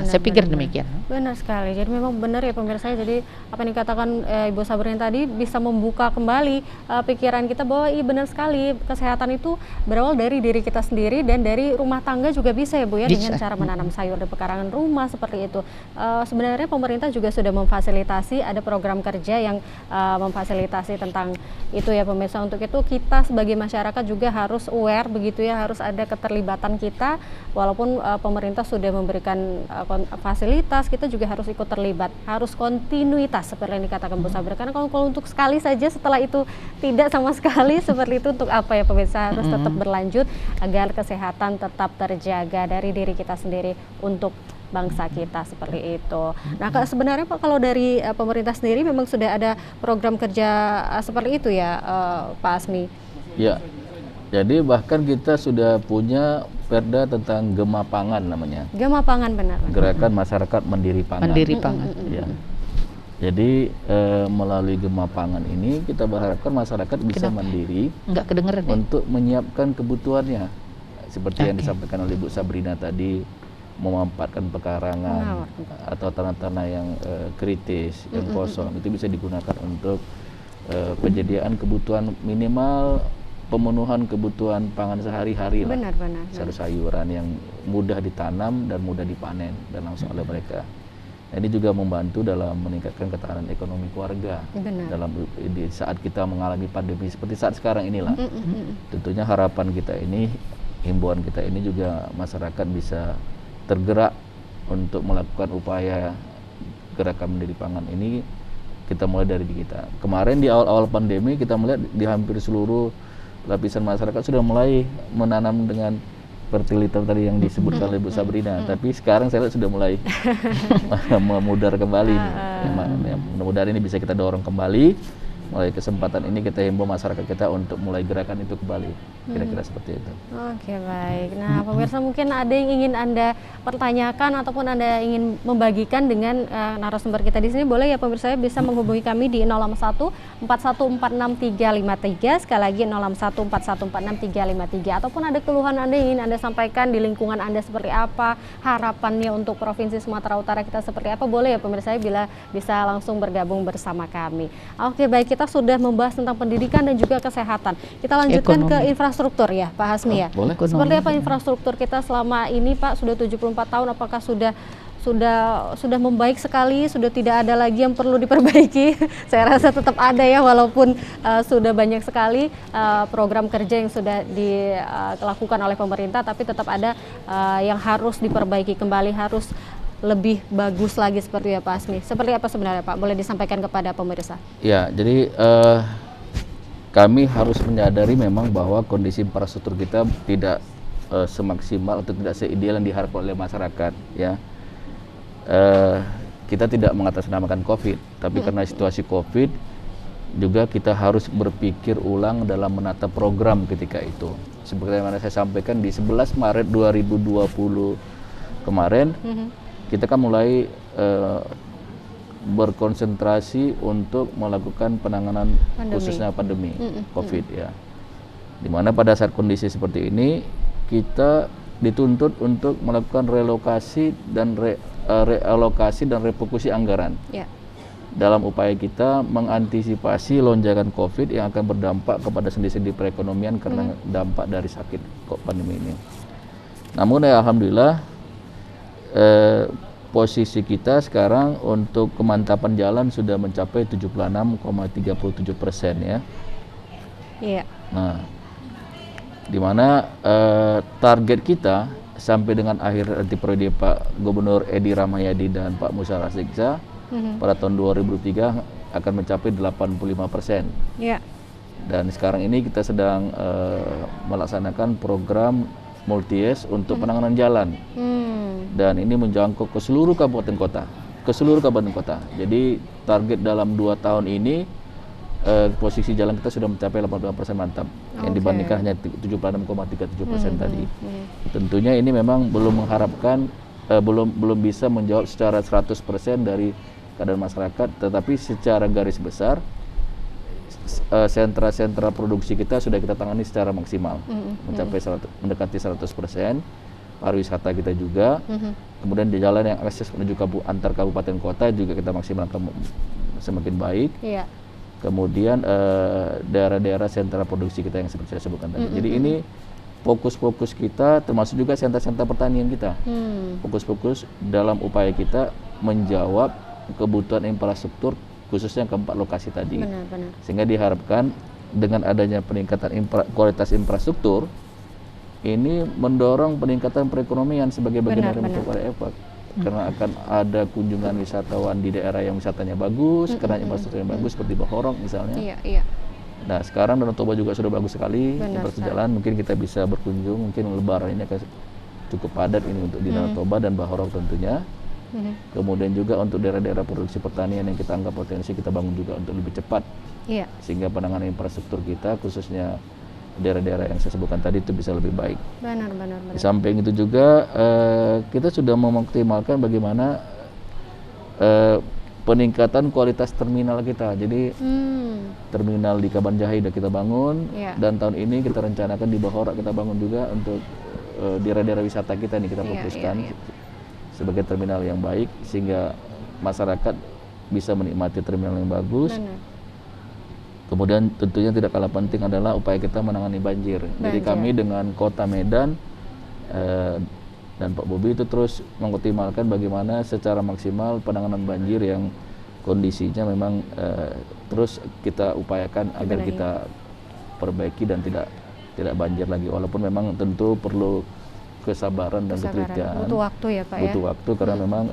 Saya pikir demikian. Benar sekali. Jadi memang benar ya pemirsa. Jadi apa yang dikatakan Ibu Sabrina tadi bisa membuka kembali pikiran kita bahwa iya benar sekali kesehatan itu berawal dari diri kita sendiri dan dari rumah tangga juga bisa ya Bu ya, dengan cara menanam sayur di pekarangan rumah seperti itu. Sebenarnya pemerintah juga sudah memfasilitasi, ada program kerja yang memfasilitasi tentang itu ya pemirsa. Untuk itu kita sebagai masyarakat juga harus aware begitu ya, harus ada keterlibatan kita walaupun pemerintah sudah memberikan fasilitas, kita juga harus ikut terlibat, harus kontinuitas seperti yang dikatakan Bu Sabri. Karena kalau untuk sekali saja setelah itu tidak sama sekali seperti itu, untuk apa ya pemirsa, harus tetap berlanjut agar kesehatan tetap terjaga dari diri kita sendiri untuk bangsa kita seperti itu. Nah sebenarnya Pak, kalau dari pemerintah sendiri memang sudah ada program kerja seperti itu ya Pak Asmi? Ya, jadi bahkan kita sudah punya perda tentang Gema Pangan namanya. Gema Pangan, benar. Gerakan Masyarakat Mandiri Pangan. Mandiri Pangan. Ya. Jadi melalui Gema Pangan ini kita berharapkan masyarakat bisa mandiri. Enggak kedengeran ya? Untuk menyiapkan kebutuhannya. Seperti yang disampaikan oleh Bu Sabrina tadi, memanfaatkan pekarangan atau tanah-tanah yang kritis, yang kosong, itu bisa digunakan untuk penyediaan kebutuhan minimal, pemenuhan kebutuhan pangan sehari-hari lah. Benar. Sayur-sayuran yang mudah ditanam dan mudah dipanen dan langsung oleh mereka. Nah, ini juga membantu dalam meningkatkan ketahanan ekonomi keluarga. Dalam di saat kita mengalami pandemi seperti saat sekarang inilah. Tentunya harapan kita ini, himbauan kita ini juga masyarakat bisa tergerak untuk melakukan upaya gerakan Mandiri Pangan ini. Kita mulai dari kita. Kemarin di awal-awal pandemi kita melihat di hampir seluruh lapisan masyarakat sudah mulai menanam dengan fertilizer tadi yang disebutkan oleh Bu Sabrina. Tapi sekarang saya lihat sudah mulai memudar kembali. Mudah-mudahan ini bisa kita dorong kembali. Mulai kesempatan ini kita himbau masyarakat kita untuk mulai gerakan itu kembali. Kira-kira seperti itu. Oke, baik. Nah, pemirsa, mungkin ada yang ingin Anda pertanyakan ataupun Anda ingin membagikan dengan narasumber kita di sini, boleh ya pemirsa, bisa menghubungi kami di 061 4146353, sekali lagi 061 4146353, ataupun ada keluhan Anda yang ingin Anda sampaikan di lingkungan Anda seperti apa, harapannya untuk Provinsi Sumatera Utara kita seperti apa, boleh ya pemirsa, bila bisa langsung bergabung bersama kami. Oke, baik, kita sudah membahas tentang pendidikan dan juga kesehatan. Kita lanjutkan ke infrastruktur ya, Pak Hasmi ya. Boleh. Seperti apa infrastruktur kita selama ini, Pak? Sudah 74 tahun, apakah sudah membaik sekali, sudah tidak ada lagi yang perlu diperbaiki? Saya rasa tetap ada ya, walaupun sudah banyak sekali program kerja yang sudah dilakukan oleh pemerintah, tapi tetap ada yang harus diperbaiki kembali, harus lebih bagus lagi seperti ya Pak Asmi. Seperti apa sebenarnya Pak? Boleh disampaikan kepada pemirsa? Ya, jadi kami harus menyadari memang bahwa kondisi infrastruktur kita tidak semaksimal atau tidak seideal yang diharapkan oleh masyarakat, ya. Kita tidak mengatasnamakan COVID, tapi karena situasi COVID juga kita harus berpikir ulang dalam menata program ketika itu. Seperti yang saya sampaikan di 11 Maret 2020 kemarin, kita kan mulai berkonsentrasi untuk melakukan penanganan khususnya pandemi COVID, ya. Dimana pada saat kondisi seperti ini kita dituntut untuk melakukan relokasi dan realokasi dan refokusi anggaran, dalam upaya kita mengantisipasi lonjakan COVID yang akan berdampak kepada sendi-sendi perekonomian karena dampak dari sakit pandemi ini. Namun ya alhamdulillah, posisi kita sekarang untuk kemantapan jalan sudah mencapai 76,37% ya. Iya. Nah, di mana target kita sampai dengan akhir nanti periode Pak Gubernur Edi Rahmayadi dan Pak Musa Rasiksa pada tahun 2003 akan mencapai 85%. Iya. Dan sekarang ini kita sedang melaksanakan program multi-yes untuk penanganan jalan. Dan ini menjangkau ke seluruh kabupaten kota, Jadi target dalam 2 tahun ini posisi jalan kita sudah mencapai 85% mantap, yang dibandingkan hanya 76,37% tadi. Tentunya ini memang belum mengharapkan, belum bisa menjawab secara 100% dari keadaan masyarakat, tetapi secara garis besar sentra-sentra produksi kita sudah kita tangani secara maksimal, mencapai mendekati 100%. Pariwisata kita juga, kemudian di jalan yang akses menuju antar kabupaten kota juga kita maksimalkan semakin baik. Iya. Kemudian daerah-daerah sentra produksi kita yang seperti saya sebutkan tadi. Jadi ini fokus-fokus kita, termasuk juga sentra-sentra pertanian kita. Fokus-fokus dalam upaya kita menjawab kebutuhan infrastruktur khususnya ke 4 lokasi tadi. Benar. Sehingga diharapkan dengan adanya peningkatan kualitas infrastruktur ini mendorong peningkatan perekonomian sebagai bagian dari upaya efek. Karena akan ada kunjungan wisatawan di daerah yang wisatanya bagus, karena infrastruktur yang bagus seperti Bahorong misalnya. Iya. Nah sekarang Danau Toba juga sudah bagus sekali, infrastruktur jalan, mungkin kita bisa berkunjung, mungkin lebaran ini akan cukup padat ini untuk di Danau Toba dan Bahorong tentunya. Kemudian juga untuk daerah-daerah produksi pertanian yang kita anggap potensi, kita bangun juga untuk lebih cepat, sehingga penanganan infrastruktur kita khususnya daerah-daerah yang saya sebutkan tadi itu bisa lebih baik. Benar. Di samping itu juga kita sudah mengoptimalkan bagaimana peningkatan kualitas terminal kita. Jadi terminal di Kabanjahe sudah kita bangun, dan tahun ini kita rencanakan di Bahora kita bangun juga untuk daerah-daerah wisata kita nih kita fokuskan sebagai terminal yang baik sehingga masyarakat bisa menikmati terminal yang bagus. Kemudian tentunya tidak kalah penting adalah upaya kita menangani banjir. Jadi kami dengan Kota Medan dan Pak Bobi itu terus mengoptimalkan bagaimana secara maksimal penanganan banjir yang kondisinya memang terus kita upayakan agar kita perbaiki dan tidak banjir lagi. Walaupun memang tentu perlu kesabaran dan ketelitian. Butuh waktu ya Pak Butuh waktu karena memang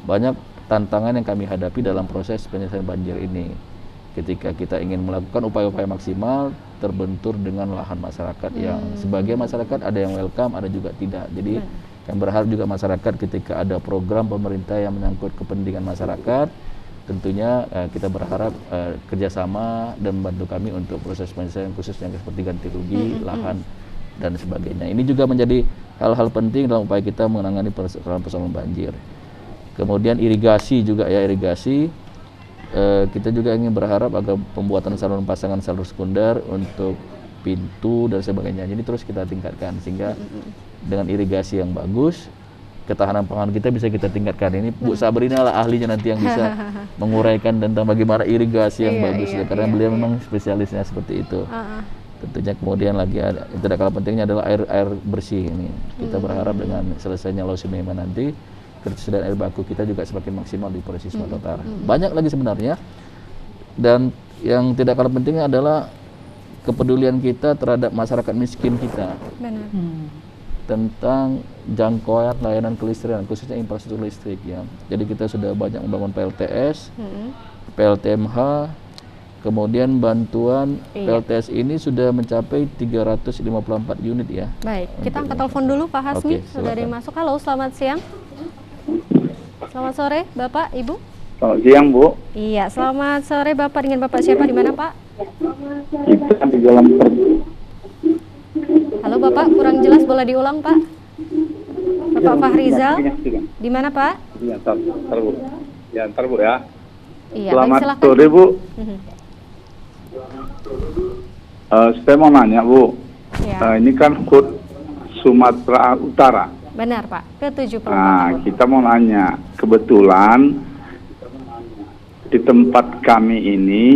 banyak tantangan yang kami hadapi dalam proses penyelesaian banjir ini. Ketika kita ingin melakukan upaya-upaya maksimal, terbentur dengan lahan masyarakat yang sebagian masyarakat ada yang welcome, ada juga tidak. Jadi kami berharap juga masyarakat ketika ada program pemerintah yang menyangkut kepentingan masyarakat, tentunya kita berharap kerjasama dan membantu kami untuk proses penyelesaian khususnya seperti ganti rugi, lahan, dan sebagainya. Ini juga menjadi hal-hal penting dalam upaya kita menangani persoalan banjir. Kemudian irigasi juga irigasi. Kita juga ingin berharap agar pembuatan saluran pasangan salur sekunder untuk pintu dan sebagainya. Jadi terus kita tingkatkan sehingga dengan irigasi yang bagus, ketahanan pangan kita bisa kita tingkatkan. Ini Bu Sabrina lah ahlinya nanti yang bisa menguraikan tentang bagaimana irigasi yang bagus karena beliau memang spesialisnya seperti itu. Tentunya kemudian lagi ada, tidak kalah pentingnya adalah air bersih ini. Kita berharap dengan selesainya Lausimema nanti ketersediaan air baku kita juga semakin maksimal di provinsi Sumatera Utara. Banyak lagi sebenarnya, dan yang tidak kalah pentingnya adalah kepedulian kita terhadap masyarakat miskin kita. Tentang jangkauan layanan kelistrikan, khususnya infrastruktur listrik ya. Jadi kita sudah banyak membangun PLTS, PLTMH, Kemudian bantuan Iya. PLTS ini sudah mencapai 354 unit ya. Baik, kita angkat telepon dulu Pak Hasmi. Oke, Sudah ada yang masuk. Halo, selamat siang. Selamat sore, Bapak, Ibu. Selamat siang, Bu. Iya, selamat sore Bapak. Dengan Bapak siapa, di mana Pak? Kita di dalam Halo Bapak, kurang jelas, boleh diulang Pak? Bapak Fahrizal, di mana Pak? Ya, ntar Bu. Ya, ntar Bu ya. Iya, baik, Selamat silakan. sore, Bu. Mhm. Saya mau nanya, Bu. Ya, Ini kan HUT Sumatera Utara. benar Pak, ke-74 Nah, tahun. kita mau nanya. Kebetulan di tempat kami ini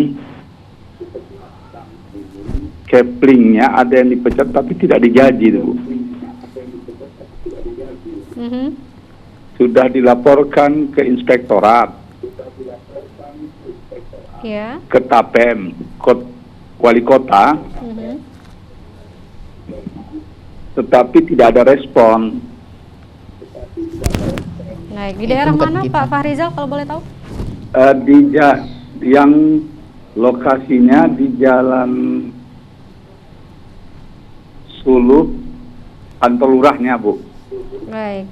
caplingnya ada yang dipecat tapi tidak digaji, Bu. Mhm. Sudah dilaporkan ke inspektorat, Ya. ke TAPEM, wali kota, Mhm. tetapi tidak ada respon. Baik, di daerah tempat mana kita. Pak Fahrizal kalau boleh tahu? Yang lokasinya di Jalan Suluh, kantor lurahnya, Bu. Baik,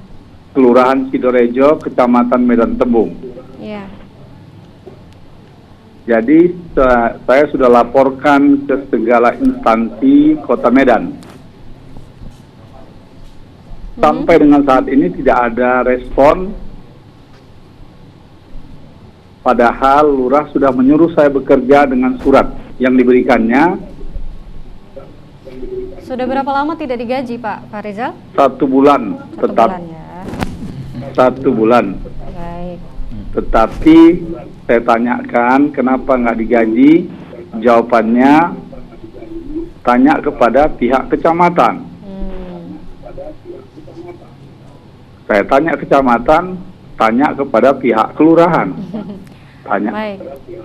Kelurahan Sidorejo, Kecamatan Medan Tembung. ya. Jadi saya sudah laporkan ke segala instansi Kota Medan. Sampai dengan saat ini tidak ada respon. Padahal lurah sudah menyuruh saya bekerja dengan surat yang diberikannya Sudah berapa lama tidak digaji Pak Fahrizal? 1 bulan, Satu tetap bulan ya. 1 bulan. Baik. Tetapi saya tanyakan kenapa nggak digaji, jawabannya tanya kepada pihak kecamatan. Saya tanya kecamatan, tanya kepada pihak kelurahan. Tanya. Baik,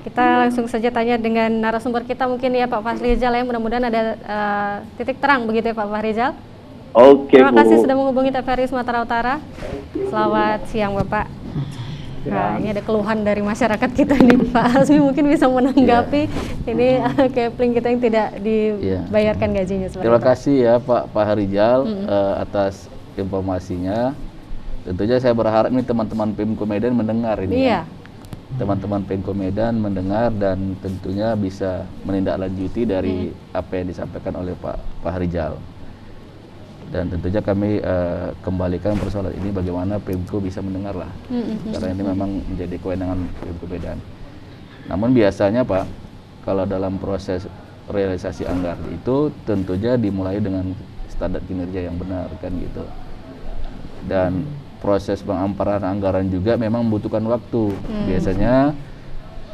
kita langsung saja tanya dengan narasumber kita mungkin ya Pak Fahrizal ya, mudah-mudahan ada titik terang begitu ya Pak Fahrizal. Oke, Terima Bu. kasih sudah menghubungi TVRI Sumatera Utara. Selamat siang Bapak. Nah, ini ada keluhan dari masyarakat kita nih Pak Hasmi, mungkin bisa menanggapi ini Kepling kita yang tidak dibayarkan gajinya seperti Terima itu. kasih ya Pak Harijal atas informasinya. Tentunya saya berharap ini teman-teman Pemko Medan mendengar ini. Iya. Teman-teman Pemko Medan mendengar dan tentunya bisa menindaklanjuti dari apa yang disampaikan oleh Pak Harijal. Dan tentunya kami kembalikan persoalan ini bagaimana Pemko bisa mendengar lah. Karena ini memang menjadi kewenangan Pemko Medan. Namun biasanya Pak, kalau dalam proses realisasi anggaran itu tentunya dimulai dengan standar kinerja yang benar kan gitu. Dan proses pengamparan anggaran juga memang membutuhkan waktu. Biasanya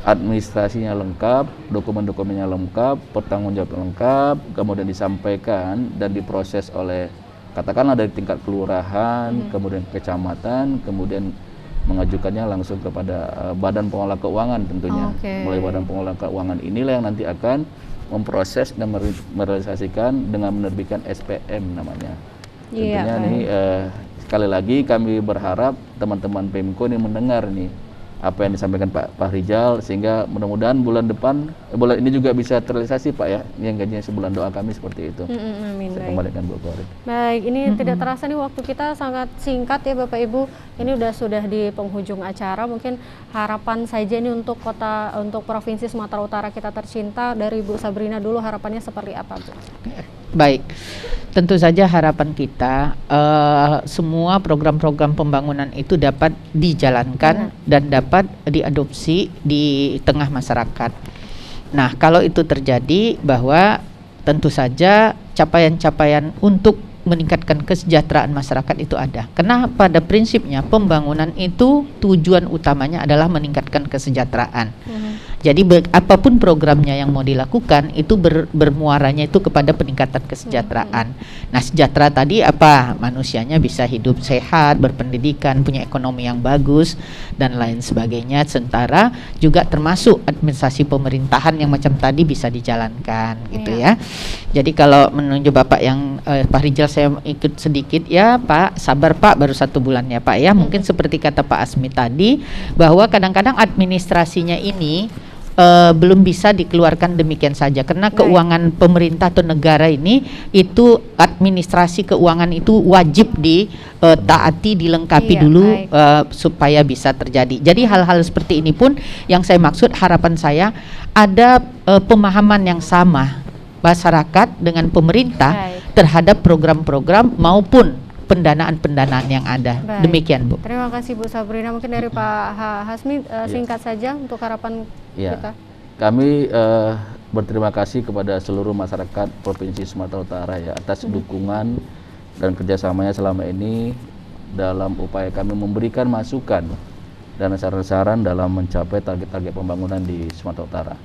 administrasinya lengkap, dokumen-dokumennya lengkap, pertanggungjawaban lengkap, kemudian disampaikan dan diproses oleh katakanlah dari tingkat kelurahan, kemudian kecamatan, kemudian mengajukannya langsung kepada Badan Pengelola Keuangan tentunya. Mulai Badan Pengelola Keuangan inilah yang nanti akan memproses dan merealisasikan dengan menerbitkan SPM namanya. Tentunya nih sekali lagi kami berharap teman-teman Pemko ini mendengar nih apa yang disampaikan Pak Fahrizal, sehingga mudah-mudahan bulan depan, bulan ini juga bisa terrealisasi Pak ya, yang gajinya sebulan, doa kami seperti itu. Amin. Saya kembalikan Bu Farid. Baik, ini tidak terasa nih waktu kita sangat singkat ya Bapak Ibu. Ini sudah di penghujung acara. Mungkin harapan saja ini untuk untuk Provinsi Sumatera Utara kita tercinta, dari Bu Sabrina dulu, harapannya seperti apa Bu? Baik, tentu saja harapan kita semua program-program pembangunan itu dapat dijalankan dan dapat diadopsi di tengah masyarakat. Nah, kalau itu terjadi, bahwa tentu saja capaian-capaian untuk meningkatkan kesejahteraan masyarakat itu ada. Karena pada prinsipnya pembangunan itu tujuan utamanya adalah meningkatkan kesejahteraan. Jadi apapun programnya yang mau dilakukan itu bermuaranya itu kepada peningkatan kesejahteraan. Nah, sejahtera tadi apa? Manusianya bisa hidup sehat, berpendidikan, punya ekonomi yang bagus dan lain sebagainya. Sementara juga termasuk administrasi pemerintahan yang macam tadi bisa dijalankan gitu ya. Jadi kalau menunjuk Bapak yang Pak Rijal, saya ikut sedikit ya Pak, sabar Pak, baru 1 bulan ya Pak ya. Mungkin seperti kata Pak Asmi tadi, bahwa kadang-kadang administrasinya ini belum bisa dikeluarkan demikian saja karena keuangan pemerintah atau negara ini itu administrasi keuangan itu wajib ditaati, dilengkapi dulu supaya bisa terjadi. Jadi hal-hal seperti ini pun yang saya maksud, harapan saya ada pemahaman yang sama masyarakat dengan pemerintah terhadap program-program maupun pendanaan-pendanaan yang ada. Demikian, Bu. Terima kasih Bu Sabrina. Mungkin dari Pak Hasmi singkat saja untuk harapan kita. Kami berterima kasih kepada seluruh masyarakat Provinsi Sumatera Utara ya atas dukungan dan kerjasamanya selama ini dalam upaya kami memberikan masukan dan saran-saran dalam mencapai target-target pembangunan di Sumatera Utara.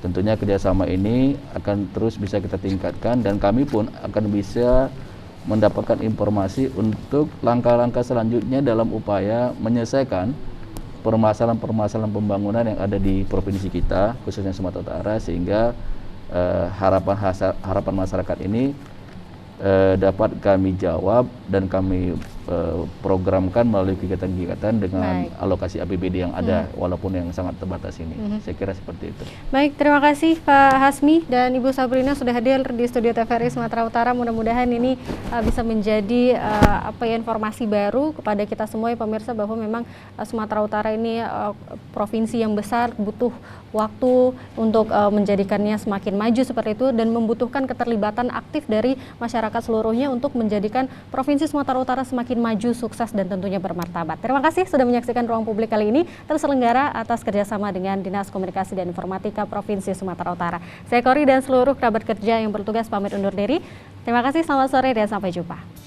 Tentunya kerjasama ini akan terus bisa kita tingkatkan dan kami pun akan bisa mendapatkan informasi untuk langkah-langkah selanjutnya dalam upaya menyelesaikan permasalahan-permasalahan pembangunan yang ada di provinsi kita, khususnya Sumatera Utara, sehingga harapan masyarakat ini dapat kami jawab dan kami programkan melalui kegiatan-kegiatan dengan alokasi APBD yang ada, walaupun yang sangat terbatas ini. Saya kira seperti itu. Baik, terima kasih Pak Hasmi dan Ibu Sabrina sudah hadir di studio TVRI Sumatera Utara. Mudah-mudahan ini bisa menjadi informasi baru kepada kita semua ya pemirsa, bahwa memang Sumatera Utara ini provinsi yang besar, butuh waktu untuk menjadikannya semakin maju seperti itu dan membutuhkan keterlibatan aktif dari masyarakat seluruhnya untuk menjadikan Provinsi Sumatera Utara semakin maju, sukses dan tentunya bermartabat. Terima kasih sudah menyaksikan Ruang Publik kali ini, terselenggara atas kerjasama dengan Dinas Komunikasi dan Informatika Provinsi Sumatera Utara. Saya Kori dan seluruh kerabat kerja yang bertugas pamit undur diri. Terima kasih, selamat sore dan sampai jumpa.